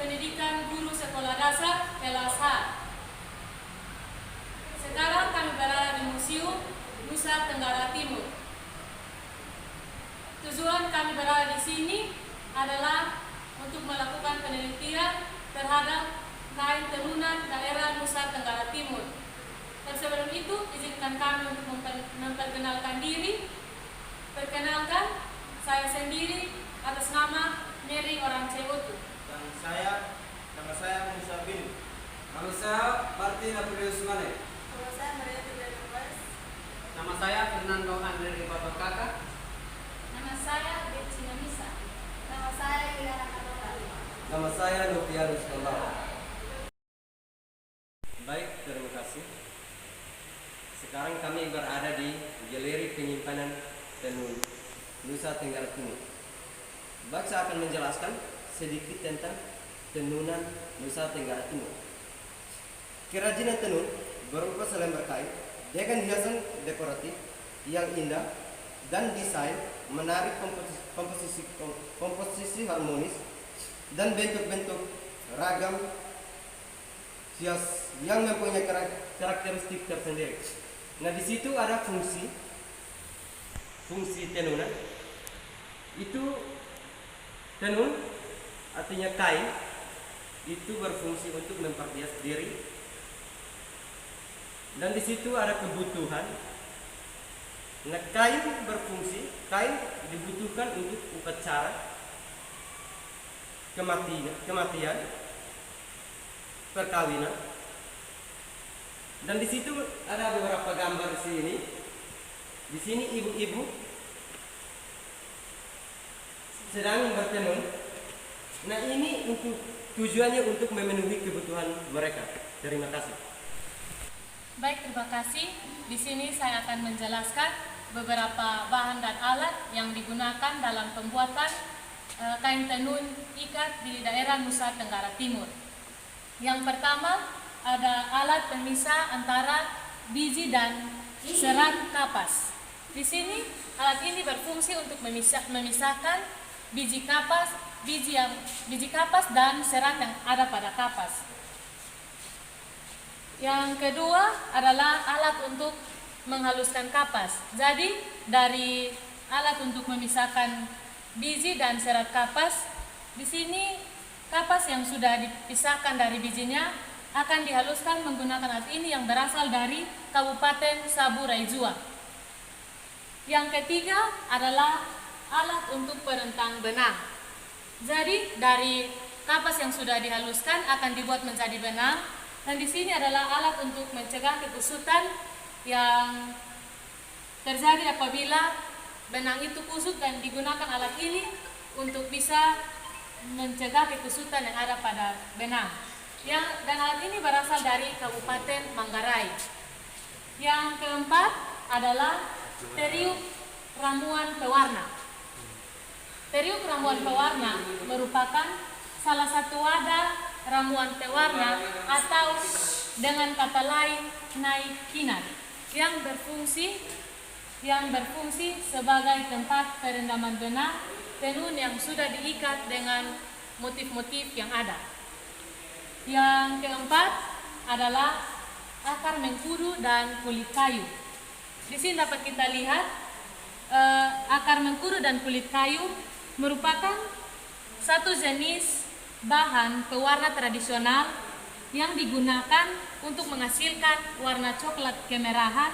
pendidikan guru sekolah dasar kelas H. Sekarang kami berada di Museum Nusa Tenggara Timur. Tujuan kami berada di sini adalah untuk melakukan penelitian terhadap kain tenunan daerah Nusa Tenggara Timur. Dan sebelum itu, izinkan kami untuk memperkenalkan diri. Perkenalkan, saya sendiri atas nama Mary orang Cewotu. Dan nama saya Musa bin. Nama saya Martin Apelius Mane. Nama saya Maria Tiga Lopez. Nama saya Fernando Andre Babakaka. Nama saya Bettina Misa. Nama saya Iliana Katotal. Nama saya Novianus Kembang. Baik, terima kasih. Sekarang kami berada di Galeri Penyimpanan Tenun Nusa Tenggara Timur. Baik, saya akan menjelaskan sedikit tentang tenunan Nusa Tenggara Timur. Kerajinan tenun berupa selembar kain dengan hiasan dekoratif yang indah dan desain menarik, komposisi harmonis dan bentuk-bentuk ragam hias yang mempunyai karakteristik tersendiri. Nah, di situ ada fungsi tenunan. Itu tenun artinya kain itu berfungsi untuk memperhias diri. Dan di situ ada kebutuhan. Nah, kain dibutuhkan untuk upacara kematian, perkawinan. Dan di situ ada beberapa gambar di sini. Di sini ibu-ibu sedang bertenun. Nah, ini tujuannya untuk memenuhi kebutuhan mereka. Terima kasih. Baik, terima kasih. Di sini saya akan menjelaskan beberapa bahan dan alat yang digunakan dalam pembuatan kain tenun ikat di daerah Nusa Tenggara Timur. Yang pertama, ada alat pemisah antara biji dan serat kapas. Di sini alat ini berfungsi untuk memisahkan biji kapas dan serat yang ada pada kapas. Yang kedua adalah alat untuk menghaluskan kapas. Jadi dari alat untuk memisahkan biji dan serat kapas, di sini kapas yang sudah dipisahkan dari bijinya akan dihaluskan menggunakan alat ini yang berasal dari Kabupaten Saburai Jua. Yang ketiga adalah alat untuk perentang benang. Jadi dari kapas yang sudah dihaluskan akan dibuat menjadi benang, dan di sini adalah alat untuk mencegah kekusutan yang terjadi apabila benang itu kusut, dan digunakan alat ini untuk bisa mencegah kekusutan yang ada pada benang. Dan alat ini berasal dari Kabupaten Manggarai. Yang keempat adalah teriuk ramuan pewarna. Teriuk ramuan pewarna merupakan salah satu wadah ramuan pewarna atau dengan kata lain naik kinar yang berfungsi sebagai tempat perendaman benang tenun yang sudah diikat dengan motif-motif yang ada. Yang keempat adalah akar mengkudu dan kulit kayu. Di sini dapat kita lihat akar mengkudu dan kulit kayu merupakan satu jenis bahan pewarna tradisional yang digunakan untuk menghasilkan warna coklat kemerahan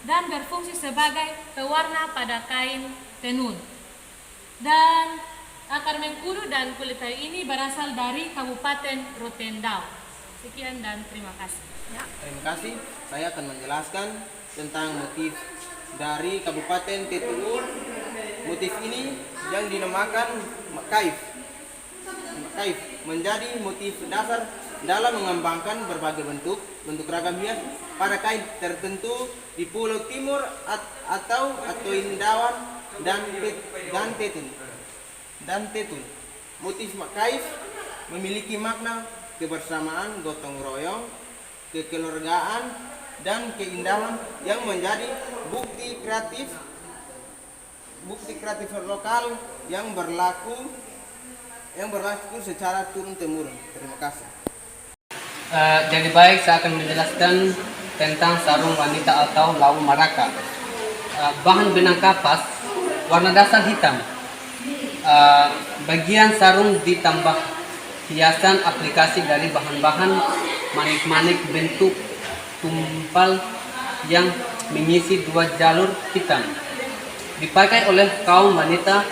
dan berfungsi sebagai pewarna pada kain tenun. Dan akar mengkudu dan kulit kayu ini berasal dari Kabupaten Rotendao. Sekian dan terima kasih. Ya, terima kasih. Saya akan menjelaskan tentang motif dari Kabupaten Tetun. Motif ini yang dinamakan kaif. Kaif menjadi motif dasar dalam mengembangkan berbagai bentuk ragam hias pada kain tertentu di Pulau Timur atau Indawan dan Tetun. Motif kaif memiliki makna kebersamaan, gotong royong, kekeluargaan, dan keindahan yang menjadi bukti kreatif lokal yang berlaku yang berlaku secara turun-temurun. Terima kasih. Jadi baik, saya akan menjelaskan tentang sarung wanita atau lau maraka. Bahan benang kapas warna dasar hitam. Bagian sarung ditambah hiasan aplikasi dari bahan-bahan manik-manik bentuk tumpal yang mengisi 2 jalur hitam. Dipakai oleh kaum wanita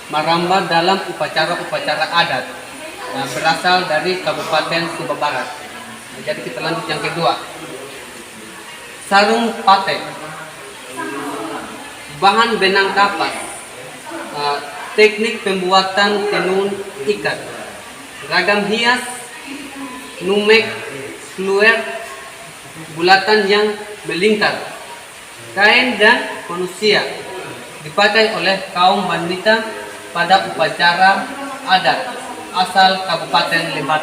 Maramba dalam upacara-upacara adat. Berasal dari Kabupaten Sumba Barat. Jadi kita lanjut yang kedua. Sarung patek. Bahan benang kapas. Teknik pembuatan tenun ikat. Ragam hias, numek, fluer, bulatan yang melingkar. Kain dan manusia. Dipakai oleh kaum wanita pada upacara adat asal Kabupaten Lebak.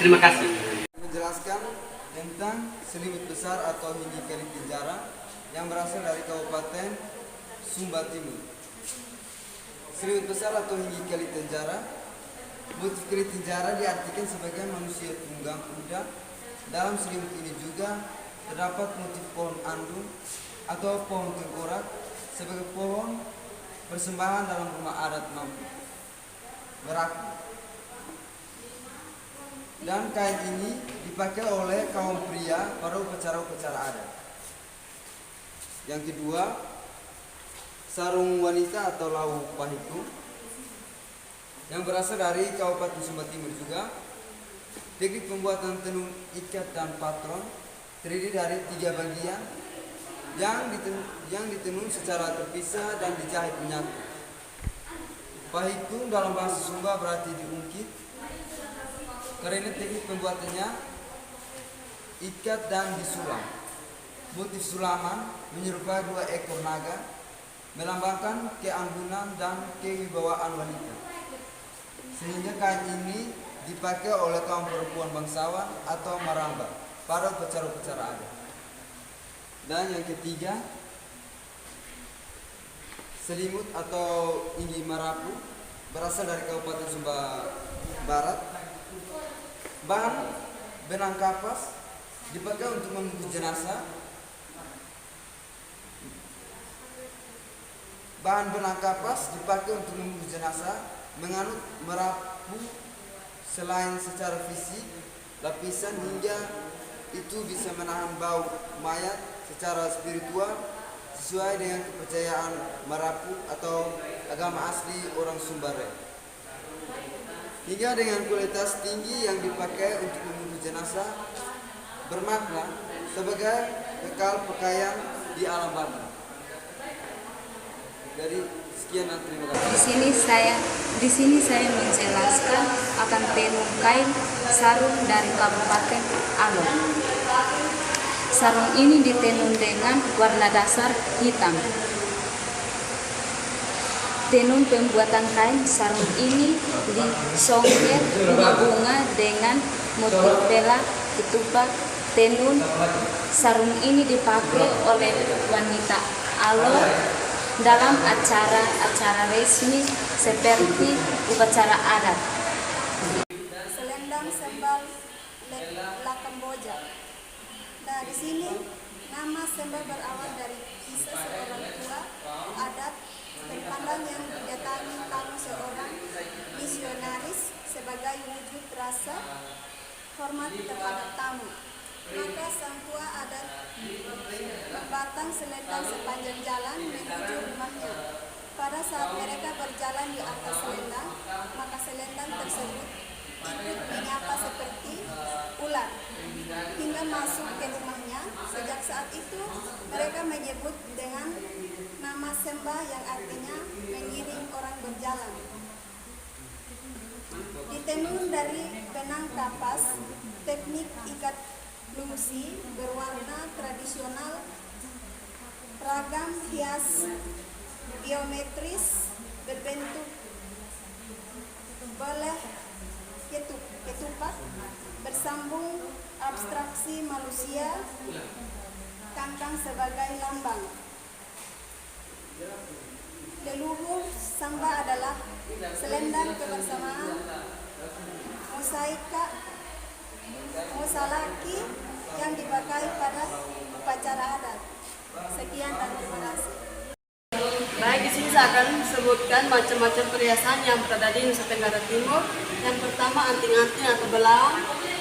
Terima kasih. Menjelaskan tentang selimut besar atau Hinggi Kali Tenjara yang berasal dari Kabupaten Sumba Timur. Selimut besar atau Hinggi Kali Tenjara, motif Kali Tenjara diartikan sebagai manusia tunggang kuda. Dalam selimut ini juga terdapat motif pohon andung atau pohon tengkorak sebagai pohon persembahan dalam rumah adat Merak. Dan kain ini dipakai oleh kaum pria pada upacara-upacara adat. Yang kedua, sarung wanita atau lau pahiku yang berasal dari Kabupaten Sumba Timur juga. Teknik pembuatan tenun ikat dan patron terdiri dari 3 bagian yang ditenun secara terpisah dan dijahit menyatu. Pahiku dalam bahasa Sumba berarti diungkit. Karena teknik pembuatannya ikat dan disulam. Motif sulaman menyerupai 2 ekor naga, melambangkan keanggunan dan kewibawaan wanita. Sehingga kain ini dipakai oleh kaum perempuan bangsawan atau Maramba pada upacara-upacara adat. Dan yang ketiga, selimut atau Inggi Marapu berasal dari Kabupaten Sumba Barat. Bahan benang kapas dipakai untuk membungkus jenazah. Bahan benang kapas dipakai untuk membungkus jenazah. Menganut merapu selain secara fisik, lapisan hingga itu bisa menahan bau mayat secara spiritual sesuai dengan kepercayaan Marapu atau agama asli orang Sumbare. Hingga dengan kualitas tinggi yang dipakai untuk membungkus jenazah bermakna sebagai bekal pakaian di alam baka. Jadi sekian dan terima kasih. Di sini saya menjelaskan akan tenun kain sarung dari Kabupaten Alor. Sarung ini ditenun dengan warna dasar hitam. Tenun pembuatan kain sarung ini disongket bunga-bunga dengan motif bela ketupat. Tenun sarung ini dipakai oleh wanita Alor dalam acara-acara resmi seperti upacara adat. Selendang sembal La Kamboja. Nah, di sini nama sembal berawal dari kisah seorang tua adat terpandang yang mendatangi tamu seorang misionaris sebagai wujud rasa hormat terhadap tamu. Maka sang tua adat membatang selendang sepanjang jalan menuju rumahnya. Pada saat mereka berjalan di atas selendang, maka selendang tersebut ikut menyapa seperti ular hingga masuk ke rumahnya. Sejak saat itu mereka menyebut dengan nama sembah yang artinya mengiring orang berjalan. Ditenun dari benang kapas, teknik ikat lungsi berwarna tradisional, ragam hias geometris berbentuk boleh ketupat bersambung abstraksi manusia kangkang sebagai lambang. leluhur Samba adalah selendang kebersamaan, mosalaki yang dipakai pada upacara adat. Sekian dan terima kasih. Baik, di sini saya akan sebutkan macam-macam perhiasan yang berada di Nusa Tenggara Timur. Yang pertama anting-anting atau belang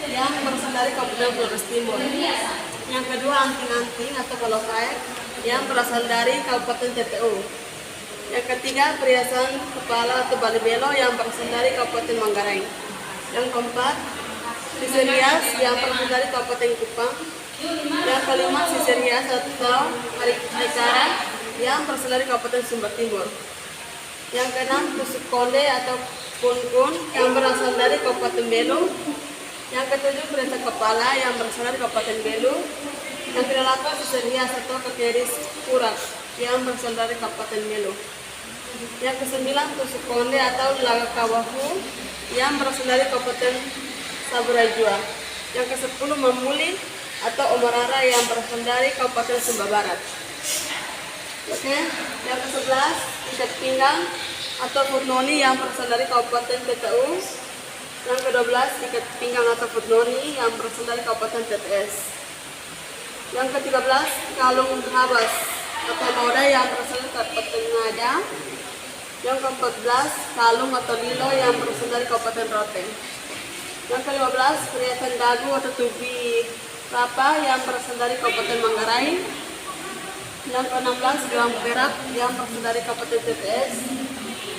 yang berasal dari Kabupaten Flores Timur. Yang kedua anting-anting atau kolokaek yang berasal dari Kabupaten TTU. Yang ketiga perhiasan kepala atau balibelo yang berasal dari Kabupaten Manggarai. Yang keempat sisir hias yang berasal dari Kabupaten Kupang. Yang kelima sisir hias atau harikara yang berasal dari Kabupaten Sumba Timur. Yang keenam tusuk konde atau kun-kun yang berasal dari Kabupaten Belu. Yang ketujuh perhiasan kepala yang berasal dari Kabupaten Belu. Yang kedelapan sisir hias atau kekeris kurak yang berasal dari Kabupaten Belu. Yang kesembilan tusuk konde atau lagakawahu yang berasal dari Kabupaten Saburai Jua. Yang kesepuluh mamuli atau omarara yang berasal dari Kabupaten Sumba Barat. Oke, yang ke-11 ikat pinggang atau futnoni yang berasal dari Kabupaten TTU. Yang ke-12 ikat pinggang atau futnoni yang berasal dari Kabupaten TTS. Yang ke-13 kalung habas atau noda yang berasal dari Kabupaten Ngada. Yang ke-14 kalung atau lilo yang berasal dari Kabupaten Rote. Yang ke-15 perhiasan dagu atau tubi rapa yang berasal dari Kabupaten Manggarai. Yang ke-16 gelang perak yang berasal dari Kabupaten TTS.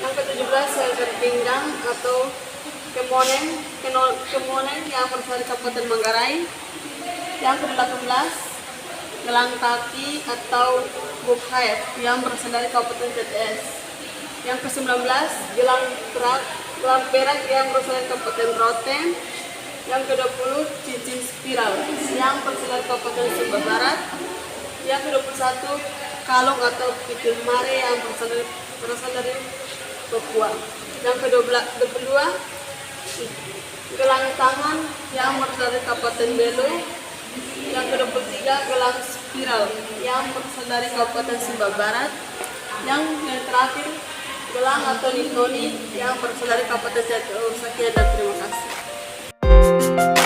Yang ke-17 senter pinggang atau kemoneng yang berasal dari Kabupaten Manggarai. Yang ke-18 gelang kaki atau bukhaet yang berasal dari Kabupaten TTS. Yang ke-19 gelang perak yang berasal dari Kabupaten Rote. Yang ke-20 cincin spiral yang berasal dari Kabupaten Sumba Barat. Yang ke-21 kalung atau pitul mare yang berasal dari Papua. Yang ke-22 gelang tangan yang berasal dari Kabupaten Belu. Yang ke-23 gelang spiral yang berasal dari Kabupaten Sumba Barat. Yang terakhir gelang atau nitoni yang berasal dari Kabupaten TTU. Sekian dan terima kasih.